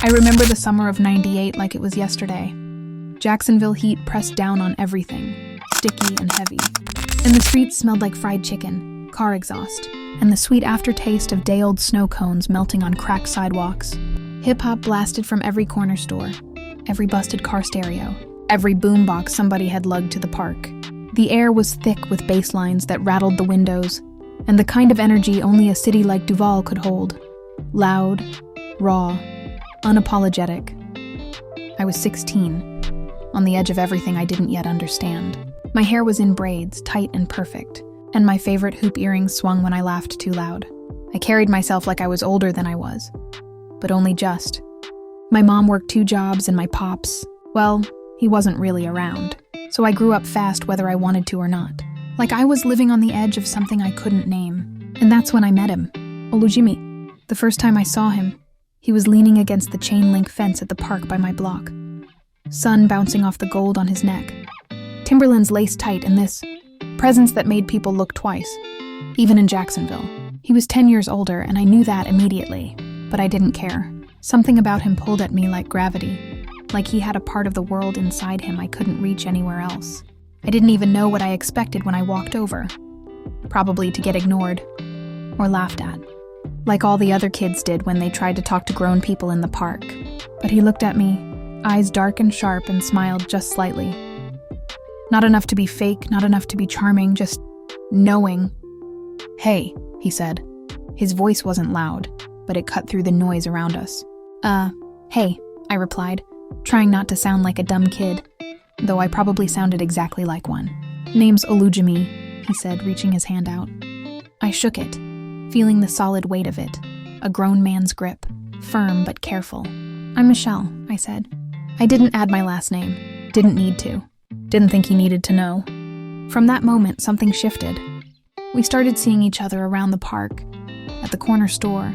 I remember the summer of '98 like it was yesterday. Jacksonville heat pressed down on everything, sticky and heavy. And the streets smelled like fried chicken, car exhaust, and the sweet aftertaste of day-old snow cones melting on cracked sidewalks. Hip-hop blasted from every corner store, every busted car stereo, every boombox somebody had lugged to the park. The air was thick with bass lines that rattled the windows, and the kind of energy only a city like Duval could hold. Loud, raw, unapologetic. I was 16, on the edge of everything I didn't yet understand. My hair was in braids, tight and perfect, and my favorite hoop earrings swung when I laughed too loud. I carried myself like I was older than I was, but only just. My mom worked 2 jobs and my pops, well, he wasn't really around. So I grew up fast whether I wanted to or not. Like I was living on the edge of something I couldn't name. And that's when I met him, Olujimi. The first time I saw him, he was leaning against the chain link fence at the park by my block. Sun bouncing off the gold on his neck. Timberlands laced tight and this presence that made people look twice, even in Jacksonville. He was 10 years older and I knew that immediately, but I didn't care. Something about him pulled at me like gravity, like he had a part of the world inside him I couldn't reach anywhere else. I didn't even know what I expected when I walked over. Probably to get ignored or laughed at, like all the other kids did when they tried to talk to grown people in the park. But he looked at me, eyes dark and sharp, and smiled just slightly. Not enough to be fake, not enough to be charming, just knowing. "Hey," he said. His voice wasn't loud, but it cut through the noise around us. Hey," I replied, trying not to sound like a dumb kid, though I probably sounded exactly like one. "Name's Olujimi," he said, reaching his hand out. I shook it, feeling the solid weight of it, a grown man's grip, firm but careful. "I'm Michelle," I said. I didn't add my last name, didn't need to, didn't think he needed to know. From that moment, something shifted. We started seeing each other around the park, at the corner store,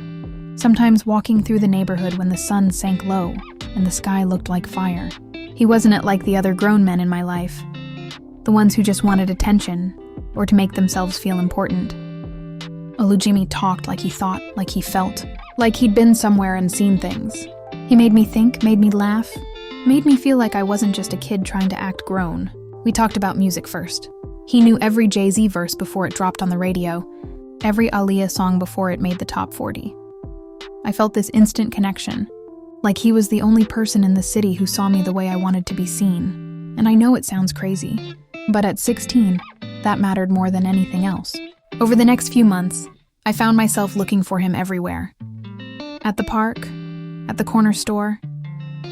sometimes walking through the neighborhood when the sun sank low and the sky looked like fire. He wasn't like the other grown men in my life, the ones who just wanted attention or to make themselves feel important. Olujimi talked like he thought, like he felt, like he'd been somewhere and seen things. He made me think, made me laugh, made me feel like I wasn't just a kid trying to act grown. We talked about music first. He knew every Jay-Z verse before it dropped on the radio, every Aaliyah song before it made the top 40. I felt this instant connection, like he was the only person in the city who saw me the way I wanted to be seen. And I know it sounds crazy, but at 16, that mattered more than anything else. Over the next few months, I found myself looking for him everywhere. At the park, at the corner store,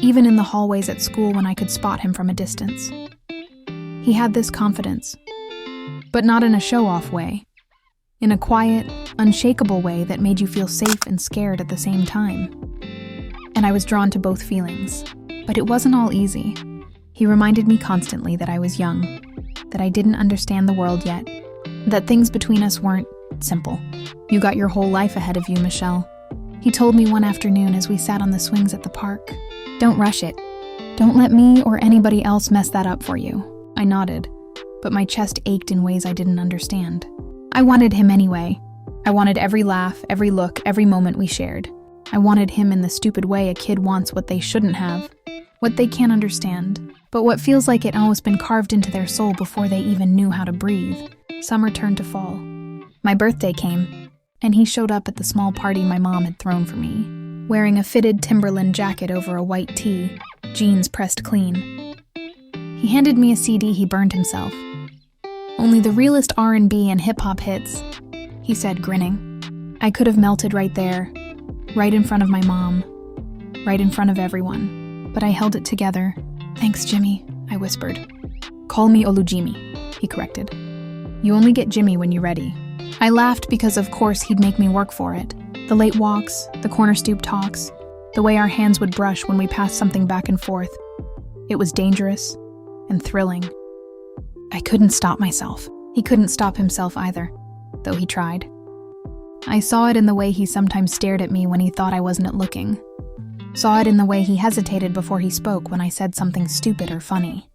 even in the hallways at school when I could spot him from a distance. He had this confidence, but not in a show-off way. In a quiet, unshakable way that made you feel safe and scared at the same time. And I was drawn to both feelings. But it wasn't all easy. He reminded me constantly that I was young, that I didn't understand the world yet, that things between us weren't simple. "You got your whole life ahead of you, Michelle," he told me one afternoon as we sat on the swings at the park. "Don't rush it. Don't let me or anybody else mess that up for you." I nodded, but my chest ached in ways I didn't understand. I wanted him anyway. I wanted every laugh, every look, every moment we shared. I wanted him in the stupid way a kid wants what they shouldn't have, what they can't understand, but what feels like it almost been carved into their soul before they even knew how to breathe. Summer turned to fall. My birthday came, and he showed up at the small party my mom had thrown for me, wearing a fitted Timberland jacket over a white tee, jeans pressed clean. He handed me a CD he burned himself. "Only the realest R&B and hip-hop hits," he said, grinning. I could have melted right there, right in front of my mom, right in front of everyone. But I held it together. "Thanks, Jimmy," I whispered. "Call me Olujimi," he corrected. "You only get Jimmy when you're ready." I laughed because of course he'd make me work for it. The late walks, the corner stoop talks, the way our hands would brush when we passed something back and forth. It was dangerous and thrilling. I couldn't stop myself. He couldn't stop himself either, though he tried. I saw it in the way he sometimes stared at me when he thought I wasn't looking. Saw it in the way he hesitated before he spoke when I said something stupid or funny.